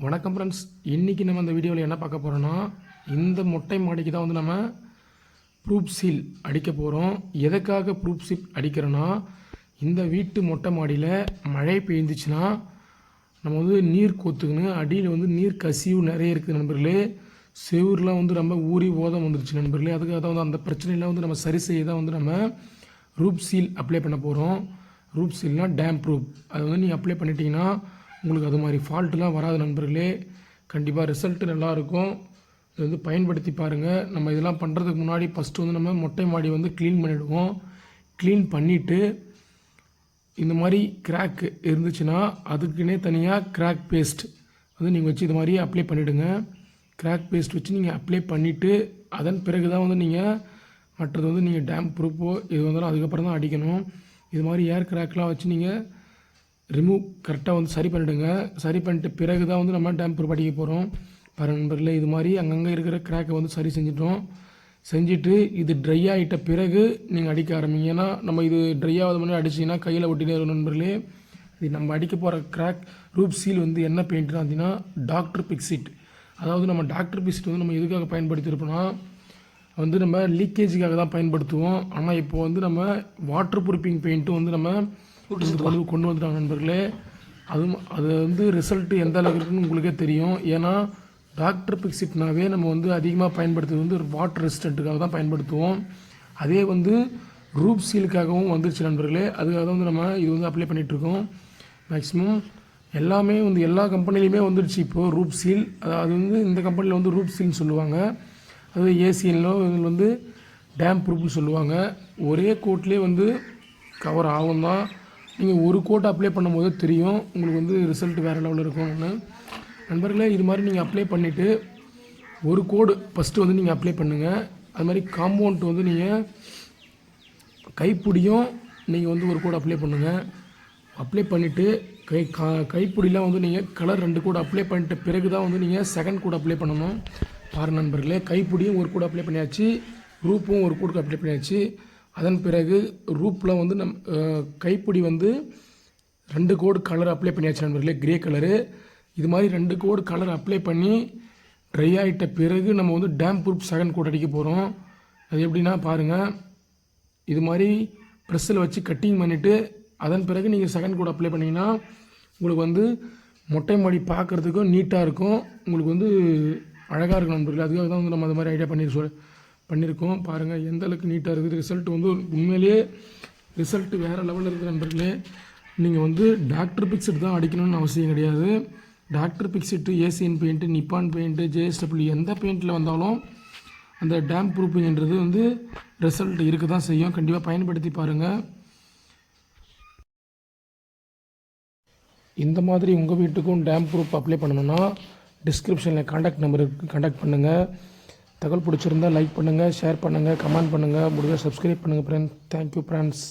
வணக்கம் ஃப்ரெண்ட்ஸ், இன்றைக்கி நம்ம இந்த வீடியோவில் என்ன பார்க்க போகிறோன்னா, இந்த மொட்டை மாடிக்கு தான் வந்து நம்ம ப்ரூஃப் சீல் அடிக்க போகிறோம். எதுக்காக ப்ரூஃப் சீல் அடிக்கிறோன்னா, இந்த வீட்டு மொட்டை மாடியில் மழை பெய்ஞ்சிச்சுன்னா நம்ம வந்து நீர் கோத்துக்கணும். அடியில் வந்து நீர் கசிவு நிறைய இருக்குது நண்பர்களே. செவுர்லாம் வந்து ரொம்ப ஊறி ஓதம் வந்துருச்சு நண்பர்களே. அதுக்காக தான் வந்து அந்த பிரச்சனையெல்லாம் வந்து நம்ம சரி செய்ய தான் வந்து நம்ம ரூப் சீல் அப்ளை பண்ண போகிறோம். ரூப் சீல்னால் டேம் ப்ரூஃப். அது வந்து நீங்கள் அப்ளை பண்ணிட்டீங்கன்னா உங்களுக்கு அது மாதிரி ஃபால்ட்டுலாம் வராது நண்பர்களே. கண்டிப்பாக ரிசல்ட்டு நல்லாயிருக்கும். இது வந்து பயன்படுத்தி பாருங்கள். நம்ம இதெல்லாம் பண்ணுறதுக்கு முன்னாடி ஃபஸ்ட்டு வந்து நம்ம மொட்டை மாடி வந்து க்ளீன் பண்ணிவிடுவோம். க்ளீன் பண்ணிவிட்டு இந்த மாதிரி கிராக் இருந்துச்சுன்னா அதுக்குன்னே தனியாக கிராக் பேஸ்ட் வந்து நீங்கள் வச்சு இது மாதிரி அப்ளை பண்ணிவிடுங்க. கிராக் பேஸ்ட் வச்சு நீங்கள் அப்ளை பண்ணிவிட்டு அதன் பிறகு தான் வந்து நீங்கள் மற்றது வந்து நீங்கள் டேம் ப்ரூஃபோ இது வந்தாலும் அதுக்கப்புறம் தான் அடிக்கணும். இது மாதிரி ஏர் கிராக்லாம் வச்சு நீங்கள் ரிமூவ் கரெக்டாக வந்து சரி பண்ணிவிடுங்க. சரி பண்ணிட்டு பிறகு தான் வந்து நம்ம டேம் ப்ரூஃப் அடிக்க போகிறோம். பாருங்கள் நண்பர்களே, இது மாதிரி அங்கங்கே இருக்கிற கிராக்கை வந்து சரி செஞ்சுட்டு இது ட்ரை ஆகிட்ட பிறகு நீங்கள் அடிக்க ஆரம்பிங்க. ஏன்னா நம்ம இது ட்ரை ஆகாத முன்னாடி அடிச்சிங்கன்னா கையில் ஒட்டினே இருக்கும் நண்பர்களே. இது நம்ம அடிக்க போகிற கிராக் ரூப் சீல் வந்து என்ன பெயிண்ட்னா அப்படின்னா டாக்டர் பிக்சிட். அதாவது நம்ம டாக்டர் பிக்சிட் வந்து நம்ம எதுக்காக பயன்படுத்தியிருப்போம்னா வந்து நம்ம லீக்கேஜுக்காக தான் பயன்படுத்துவோம். ஆனால் இப்போ வந்து நம்ம வாட்டர் ப்ரூஃபிங் பெயிண்ட்டும் வந்து நம்ம கொண்டு வந்துட்டாங்க நண்பர்களே. அது வந்து ரிசல்ட்டு எந்த அளவுக்கு இருக்குன்னு உங்களுக்கே தெரியும். ஏன்னா டாக்டர் பிக்சிட்னாவே நம்ம வந்து அதிகமாக பயன்படுத்துறது வந்து வாட்டர் ரெசிஸ்டண்ட்டுக்காக தான் பயன்படுத்துவோம். அதே வந்து ரூப் சீலுக்காகவும் வந்துருச்சு நண்பர்களே. அதுக்காக தான் வந்து நம்ம இது வந்து அப்ளை பண்ணிகிட்ருக்கோம். மேக்ஸிமம் எல்லாமே வந்து எல்லா கம்பெனிலையுமே வந்துடுச்சு இப்போது ரூப் சீல். அது வந்து இந்த கம்பெனியில் வந்து ரூப் சீல்னு சொல்லுவாங்க. அது ஏசிஎன்லோ இதில் வந்து டேம் ப்ரூஃப்னு சொல்லுவாங்க. ஒரே கோட்லேயே வந்து கவர் ஆகும் தான். நீங்கள் ஒரு கோட் அப்ளை பண்ணும்போது தெரியும் உங்களுக்கு வந்து ரிசல்ட் வேறு லெவலில் இருக்கும்னு. நண்பர்களே, இது மாதிரி நீங்கள் அப்ளை பண்ணிவிட்டு ஒரு கோடு ஃபஸ்ட்டு வந்து நீங்கள் அப்ளை பண்ணுங்கள். அது மாதிரி காம்பவுண்ட் வந்து நீங்கள் கைப்பிடியும் நீங்கள் வந்து ஒரு கோடு அப்ளை பண்ணுங்கள். அப்ளை பண்ணிவிட்டு கைப்பிடிலாம் வந்து நீங்கள் கலர் 2 கோடு அப்ளை பண்ணிட்ட பிறகு தான் வந்து நீங்கள் செகண்ட் கோடு அப்ளை பண்ணணும். பாருங்கள் நண்பர்களே, கைப்பிடியும் ஒரு கோடு அப்ளை பண்ணியாச்சு, ரூப்பும் ஒரு கோடுக்கு அப்ளை பண்ணியாச்சு. அதன் பிறகு ரூப்பில் வந்து கைப்பிடி வந்து 2 கோடு கலர் அப்ளை பண்ணியாச்சு நண்பர்களே, கிரே கலரு. இது மாதிரி 2 கோடு கலர் அப்ளை பண்ணி ட்ரை ஆகிட்ட பிறகு நம்ம வந்து டேம் ப்ரூஃப் செகண்ட் கோட் அடிக்க போகிறோம். அது எப்படின்னா பாருங்கள், இது மாதிரி ப்ரெஸ்ஸில் வச்சு கட்டிங் பண்ணிவிட்டு அதன் பிறகு நீங்கள் செகண்ட் கோட் அப்ளை பண்ணிங்கன்னா உங்களுக்கு வந்து மொட்டை மாடி பார்க்குறதுக்கும் நீட்டாக இருக்கும், உங்களுக்கு வந்து அழகாக இருக்கும் நண்பர்களே. அதுக்காக தான் வந்து நம்ம அது மாதிரி ஐடியா பண்ணியிருக்கோம். பாருங்கள் எந்த அளவுக்கு நீட்டாக இருக்குது. ரிசல்ட் வந்து உண்மையிலேயே ரிசல்ட் வேறு லெவலில் இருக்குது நண்பர்களே. நீங்கள் வந்து டாக்டர் பிக்சிட் தான் அடிக்கணும்னு அவசியம் கிடையாது. டாக்டர் பிக்சிட்டு, ஏசியன் பெயிண்ட்டு, நிப்பான் பெயிண்ட்டு, ஜேஎஸ்டபிள்யூ எந்த பெயிண்ட்டில் வந்தாலும் அந்த டேம் ப்ரூஃபிங்கிறது வந்து ரிசல்ட் இருக்க தான் செய்யும். கண்டிப்பாக பயன்படுத்தி பாருங்கள். இந்த மாதிரி உங்கள் வீட்டுக்கும் டேம் ப்ரூஃப் அப்ளை பண்ணணுன்னா டிஸ்கிரிப்ஷனில் காண்டாக்ட் நம்பர் இருக்குது, காண்டாக்ட் பண்ணுங்கள். தகவல் பிடிச்சிருந்தால் லைக் பண்ணுங்கள், ஷேர் பண்ணுங்கள், கமெண்ட் பண்ணுங்கள், முடிஞ்சால் சப்ஸ்கிரைப் பண்ணுங்கள் ஃப்ரெண்ட்ஸ். Thank you friends.